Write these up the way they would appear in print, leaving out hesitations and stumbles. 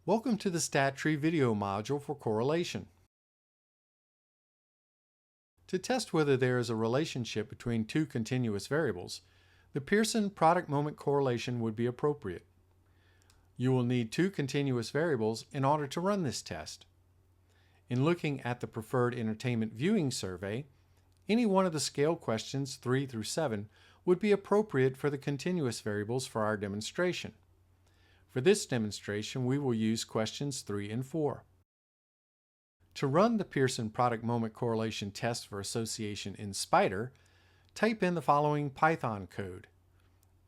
Welcome to the Stat Tree video module for correlation. To test whether there is a relationship between two continuous variables, the Pearson product moment correlation would be appropriate. You will need two continuous variables in order to run this test. In looking at the preferred entertainment viewing survey, any one of the scale questions 3 through 7 would be appropriate for the continuous variables for our demonstration. For this demonstration, we will use questions 3 and 4. To run the Pearson product moment correlation test for association in Spyder, type in the following Python code.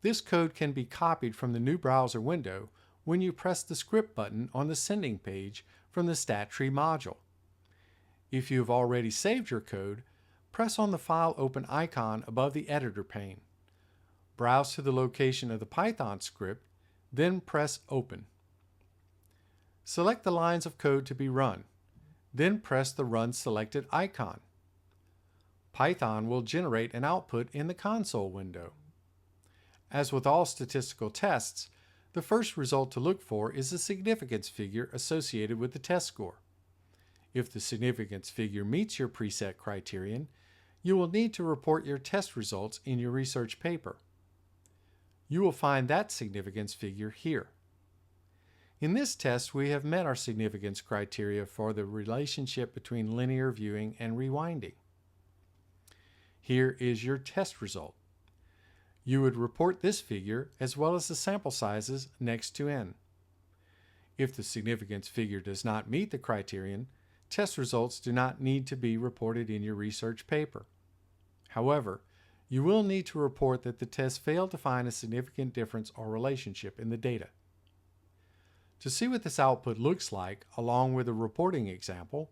This code can be copied from the new browser window when you press the script button on the sending page from the Stat Tree module. If you have already saved your code, press on the File Open icon above the editor pane. Browse to the location of the Python script, then press Open. Select the lines of code to be run, then press the Run Selected icon. Python will generate an output in the console window. As with all statistical tests, the first result to look for is the significance figure associated with the test score. If the significance figure meets your preset criterion, you will need to report your test results in your research paper. You will find that significance figure here. In this test, we have met our significance criteria for the relationship between linear viewing and rewinding. Here is your test result. You would report this figure as well as the sample sizes next to n. If the significance figure does not meet the criterion, test results do not need to be reported in your research paper. However, you will need to report that the test failed to find a significant difference or relationship in the data. To see what this output looks like, along with a reporting example,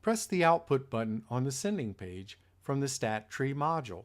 press the Output button on the sending page from the Stat Tree module.